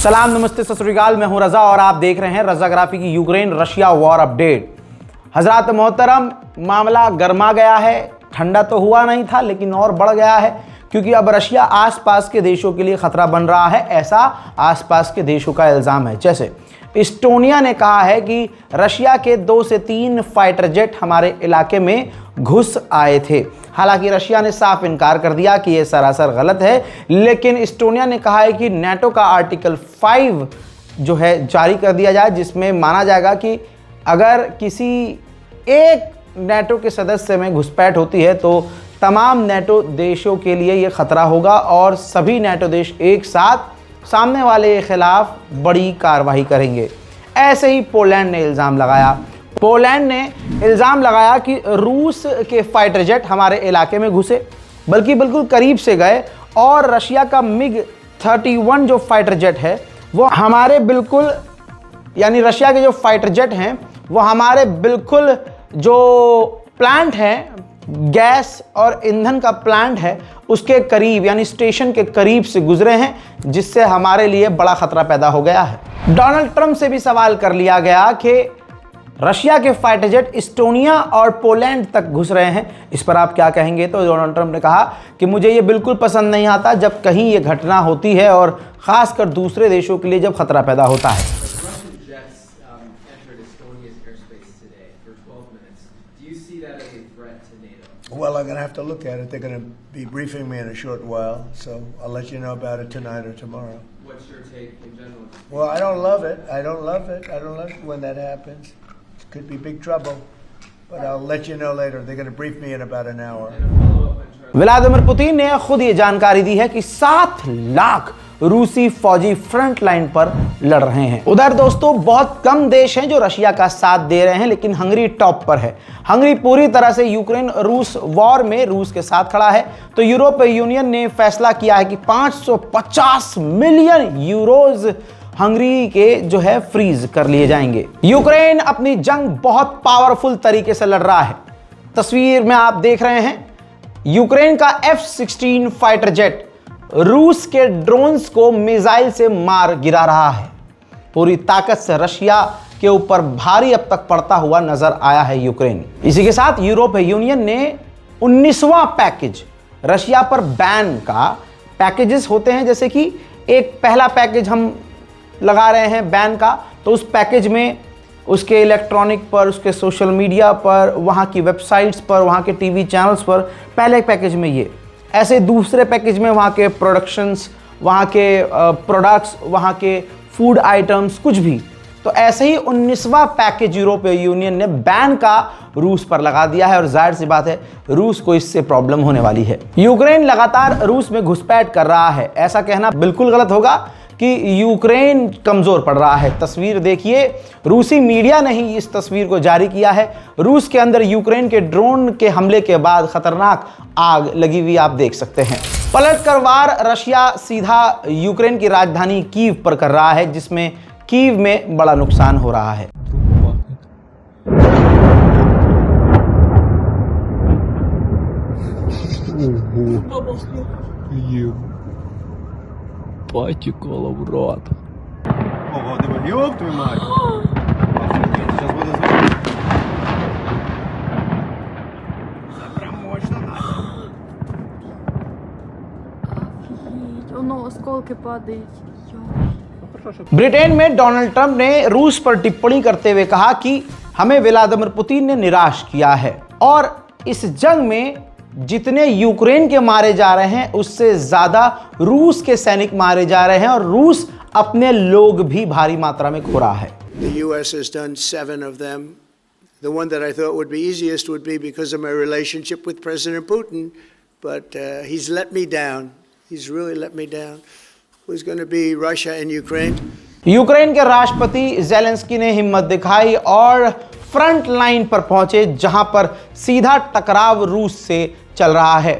सलाम नमस्ते सत श्री अकाल, मैं हूं रजा और आप देख रहे हैं रजाग्राफी की यूक्रेन रशिया वॉर अपडेट। हजरात मोहतरम, मामला गर्मा गया है। ठंडा तो हुआ नहीं था लेकिन और बढ़ गया है, क्योंकि अब रशिया आसपास के देशों के लिए खतरा बन रहा है, ऐसा आसपास के देशों का इल्ज़ाम है। जैसे इस्टोनिया ने कहा है कि रशिया के 2 से 3 फाइटर जेट हमारे इलाके में घुस आए थे। हालांकि रशिया ने साफ इनकार कर दिया कि यह सरासर गलत है, लेकिन इस्टोनिया ने कहा है कि नेटो का आर्टिकल 5 जो है जारी कर दिया जाए, जिसमें माना जाएगा कि अगर किसी एक नेटो के सदस्य में घुसपैठ होती है तो तमाम नेटो देशों के लिए यह खतरा होगा और सभी नेटो देश एक साथ सामने वाले के खिलाफ बड़ी कार्रवाई करेंगे। ऐसे ही पोलैंड ने इल्ज़ाम लगाया। पोलैंड ने इल्ज़ाम लगाया कि रूस के फाइटर जेट हमारे इलाके में घुसे, बल्कि बिल्कुल करीब से गए, और रशिया का MiG-31 जो फाइटर जेट है वो हमारे बिल्कुल, यानी रशिया के जो फाइटर जेट हैं वो हमारे बिल्कुल जो प्लांट है, गैस और ईंधन का प्लांट है, उसके करीब यानी स्टेशन के करीब से गुजरे हैं, जिससे हमारे लिए बड़ा खतरा पैदा हो गया है। डोनाल्ड ट्रंप से भी सवाल कर लिया गया कि रशिया के फाइटर जेट इस्टोनिया और पोलैंड तक घुस रहे हैं, इस पर आप क्या कहेंगे? तो डोनाल्ड ट्रंप ने कहा कि मुझे ये बिल्कुल पसंद नहीं आता जब कहीं ये घटना होती है, और ख़ासकर दूसरे देशों के लिए जब खतरा पैदा होता है। Well, I'm going to have to look at it. They're going to be briefing me in a short while, so I'll let you know about it tonight or tomorrow. What's your take in general? Well, I don't love it. I don't love it when that happens. It could be big trouble, but I'll let you know later. They're going to brief me in about an hour. Vladimir Putin ने खुद ये जानकारी दी है कि 7 लाख रूसी फौजी front line पर लड़ रहे हैं। उधर दोस्तों बहुत कम देश हैं जो रशिया का साथ दे रहे हैं, लेकिन हंगरी टॉप पर है। हंगरी पूरी तरह से यूक्रेन रूस वॉर में रूस के साथ खड़ा है। तो यूरोपीय यूनियन ने फैसला किया है कि 550 मिलियन यूरोज हंगरी के जो है फ्रीज कर लिए जाएंगे। यूक्रेन अपनी जंग बहुत पावरफुल तरीके से लड़ रहा है। तस्वीर में आप देख रहे हैं यूक्रेन का F-16 फाइटर जेट रूस के ड्रोन्स को मिसाइल से मार गिरा रहा है। पूरी ताकत से रशिया के ऊपर भारी अब तक पड़ता हुआ नजर आया है यूक्रेन। इसी के साथ यूरोपीय यूनियन ने 19वां पैकेज रशिया पर बैन का, पैकेजेस होते हैं जैसे कि एक पहला पैकेज हम लगा रहे हैं बैन का, तो उस पैकेज में उसके इलेक्ट्रॉनिक पर, उसके सोशल मीडिया पर, वहाँ की वेबसाइट्स पर, वहाँ के टीवी चैनल्स पर, पहले पैकेज में ये, ऐसे दूसरे पैकेज में वहाँ के प्रोडक्शंस, वहाँ के प्रोडक्ट्स, वहाँ के फूड आइटम्स, कुछ भी। तो ऐसे ही 19वां पैकेज यूरोपीय यूनियन ने बैन का रूस पर लगा दिया है, और जाहिर सी बात है रूस को इससे प्रॉब्लम होने वाली है। यूक्रेन लगातार रूस में घुसपैठ कर रहा है, ऐसा कहना बिल्कुल गलत होगा कि यूक्रेन कमज़ोर पड़ रहा है। तस्वीर देखिए, रूसी मीडिया ने ही इस तस्वीर को जारी किया है। रूस के अंदर यूक्रेन के ड्रोन के हमले के बाद खतरनाक आग लगी हुई आप देख सकते हैं। पलटकर वार रशिया सीधा यूक्रेन की राजधानी कीव पर कर रहा है, जिसमें कीव में बड़ा नुकसान हो रहा है। Потекло в рот. Ого, ты ёб твою мать! Сейчас буду звонить. Прям мощно надо. Оно осколки падають. ब्रिटेन में डोनाल्ड ट्रंप ने रूस पर टिप्पणी करते हुए कहा कि हमें व्लादिमीर पुतिन ने निराश किया है, और इस जंग में जितने यूक्रेन के मारे जा रहे हैं उससे ज्यादा रूस के सैनिक मारे जा रहे हैं, और रूस अपने लोग भी भारी मात्रा में खो रहा है। The US has done 7 of them. The one that I thought would be easiest would be because of my relationship with President Putin, but he's let me down. He's really let me down. Who's going to be Russia and Ukraine? Ukraine के राष्ट्रपति Zelensky ने हिम्मत दिखाई और front line पर पहुंचे, जहां पर सीधा टकराव रूस से चल रहा है।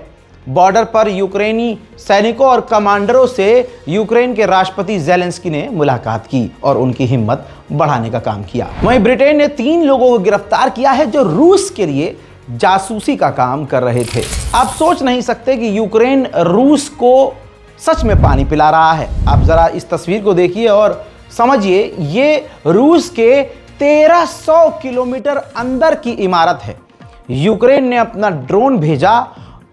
बॉर्डर पर यूक्रेनी सैनिकों और कमांडरों से यूक्रेन के राष्ट्रपति ज़ेलेंस्की ने मुलाकात की और उनकी हिम्मत बढ़ाने का काम किया। वहीं ब्रिटेन ने 3 लोगों को गिरफ्तार किया है जो रूस के लिए जासूसी का काम कर रहे थे। आप सोच नहीं सकते कि यूक्रेन रूस को सच में पानी पिला रहा है। आप जरा इस तस्वीर को देखिए और समझिए, ये रूस के 1300 किलोमीटर अंदर की इमारत है। यूक्रेन ने अपना ड्रोन भेजा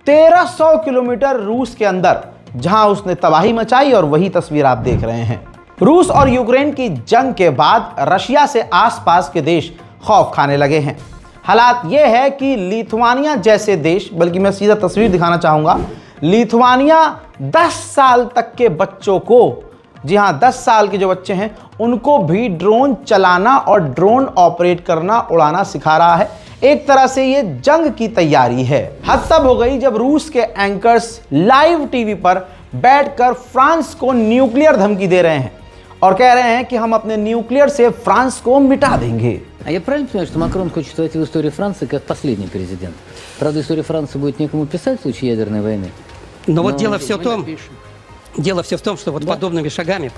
1300 किलोमीटर रूस के अंदर, जहां उसने तबाही मचाई, और वही तस्वीर आप देख रहे हैं। रूस और यूक्रेन की जंग के बाद रशिया से आसपास के देश खौफ खाने लगे हैं। हालात यह है कि लिथुआनिया जैसे देश, बल्कि मैं सीधा तस्वीर दिखाना चाहूंगा, लिथुआनिया 10 साल तक के बच्चों को, जी हाँ 10 साल के जो बच्चे हैं उनको भी ड्रोन चलाना और ड्रोन ऑपरेट करना, उड़ाना सिखा रहा है। एक तरह से ये जंग की तैयारी है। हद तब हो गई जब रूस के एंकर्स लाइव टीवी पर बैठकर फ्रांस को न्यूक्लियर धमकी दे रहे हैं और कह रहे हैं कि हम अपने न्यूक्लियर से फ्रांस को मिटा देंगे। А я правильно понимаю, что Макрон хочет войти в историю Франции как последний президент? Правда, история Франции будет некому писать в случае ядерной войны? Но вот дело все в том, что вот подобными шагами,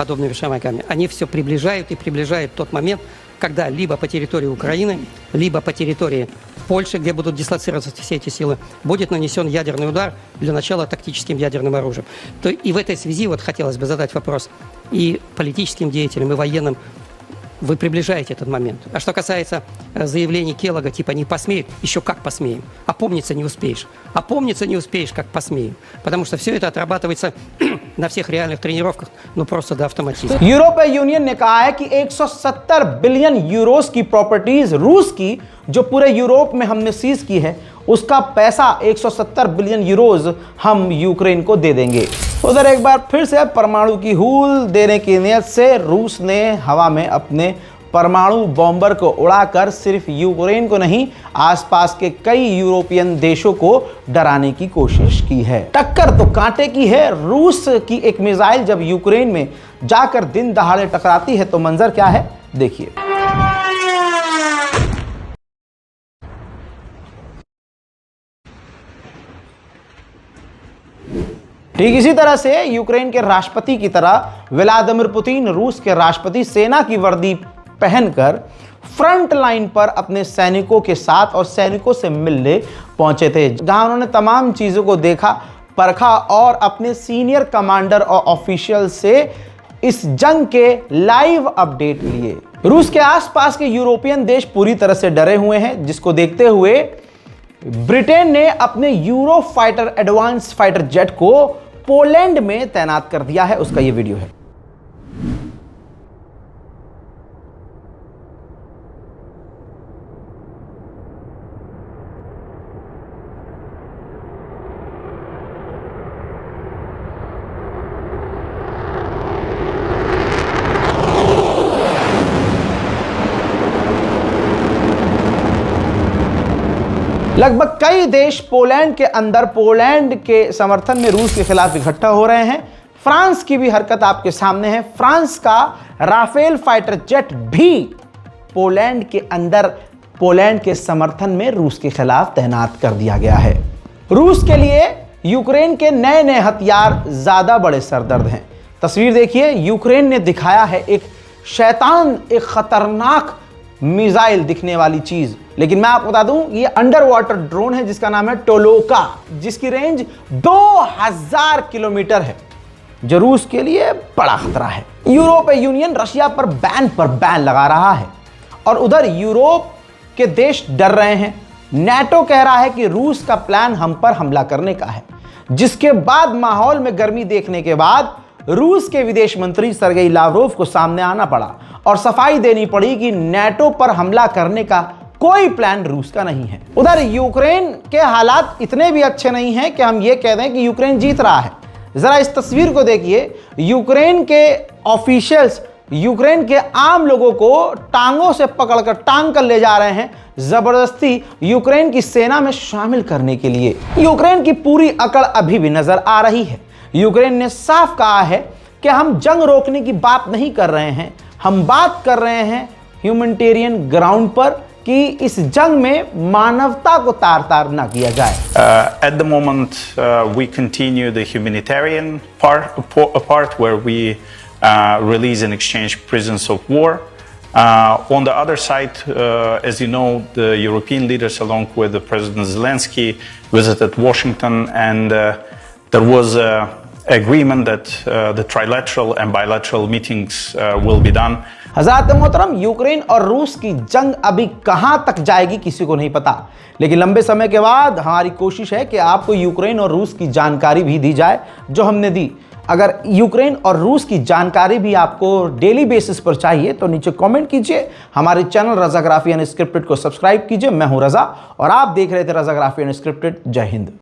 они все приближают и приближают тот момент, когда либо по территории Украины, либо по территории Польши, где будут дислоцироваться все эти силы, будет нанесен ядерный удар, для начала тактическим ядерным оружием. И в этой связи вот хотелось бы задать вопрос и политическим деятелям, и военным. Вы приближаете этот момент. А что касается заявлений Келлога, типа «не посмеют», еще как посмеем. Опомниться не успеешь. Опомниться не успеешь, как посмеем. Потому что все это отрабатывается на всех реальных тренировках, ну просто до автоматизма. यूरोपीय यूनियन ने कहा है कि 170 बिलियन यूरोस की प्रॉपर्टीज रूस की, जो पूरे यूरोप में हमने सीज की है, उसका पैसा 170 बिलियन यूरोज हम यूक्रेन को दे देंगे। उधर एक बार फिर से परमाणु की हूल देने की नियत से रूस ने हवा में अपने परमाणु बॉम्बर को उड़ाकर सिर्फ यूक्रेन को नहीं, आसपास के कई यूरोपियन देशों को डराने की कोशिश की है। टक्कर तो कांटे की है। रूस की एक मिसाइल जब यूक्रेन में जाकर दिन दहाड़े टकराती है तो मंजर क्या है, देखिए। ठीक इसी तरह से यूक्रेन के राष्ट्रपति की तरह व्लादिमीर पुतिन रूस के राष्ट्रपति सेना की वर्दी पहनकर फ्रंट लाइन पर अपने सैनिकों के साथ और सैनिकों से मिलने पहुंचे थे, जहां उन्होंने तमाम चीजों को देखा, परखा और अपने सीनियर कमांडर और ऑफिशियल से इस जंग के लाइव अपडेट लिए। रूस के आसपास के यूरोपियन देश पूरी तरह से डरे हुए हैं, जिसको देखते हुए ब्रिटेन ने अपने euro fighter advance fighter jet को पोलैंड में तैनात कर दिया है। उसका यह वीडियो है। लगभग कई देश पोलैंड के अंदर पोलैंड के समर्थन में रूस के खिलाफ इकट्ठा हो रहे हैं। फ्रांस की भी हरकत आपके सामने है। फ्रांस का राफेल फाइटर जेट भी पोलैंड के अंदर पोलैंड के समर्थन में रूस के खिलाफ तैनात कर दिया गया है। रूस के लिए यूक्रेन के नए नए हथियार ज्यादा बड़े सरदर्द हैं। तस्वीर देखिए, यूक्रेन ने दिखाया है एक शैतान, एक खतरनाक मिसाइल दिखने वाली चीज, लेकिन मैं आपको बता दूं ये अंडर वाटर ड्रोन है जिसका नाम है टोलोका, जिसकी रेंज 2000 किलोमीटर है, जो रूस के लिए बड़ा खतरा है। यूरोपीय यूनियन रशिया पर बैन लगा रहा है और उधर यूरोप के देश डर रहे हैं। नेटो कह रहा है कि रूस का प्लान हम पर हमला करने का है, जिसके बाद माहौल में गर्मी देखने के बाद रूस के विदेश मंत्री सरगेई लावरोव को सामने आना पड़ा और सफाई देनी पड़ी कि नेटो पर हमला करने का कोई प्लान रूस का नहीं है। उधर यूक्रेन के हालात इतने भी अच्छे नहीं हैं कि हम ये कह दें कि यूक्रेन जीत रहा है। जरा इस तस्वीर को देखिए, यूक्रेन के ऑफिशियल्स यूक्रेन के आम लोगों को टांगों से पकड़कर टांग कर ले जा रहे हैं, जबरदस्ती यूक्रेन की सेना में शामिल करने के लिए। यूक्रेन की पूरी अकड़ अभी भी नजर आ रही है। यूक्रेन ने साफ कहा है कि हम जंग रोकने की बात नहीं कर रहे हैं, हम बात कर रहे हैं ह्यूमैनिटेरियन ग्राउंड पर कि इस जंग में मानवता को तार-तार ना किया जाए। At the moment, we continue the humanitarian part where we release and exchange prisoners of war. On the other side, as you know, the European leaders, along with the President Zelensky, visited Washington, and there was agreement that the trilateral and bilateral meetings will be done. हज़रात मोहतरम, Ukraine और रूस की जंग अभी कहां तक जाएगी किसी को नहीं पता, लेकिन लंबे समय के बाद हमारी कोशिश है कि आपको यूक्रेन और रूस की जानकारी भी दी जाए जो हमने दी। अगर यूक्रेन और रूस की जानकारी भी आपको डेली बेसिस पर चाहिए तो नीचे कमेंट कीजिए। हमारे चैनल रज़ाग्राफी अनस्क्रिप्टेड को सब्सक्राइब कीजिए। मैं हूं रज़ा और आप देख रहे थे रज़ाग्राफी अनस्क्रिप्टेड। जय हिंद।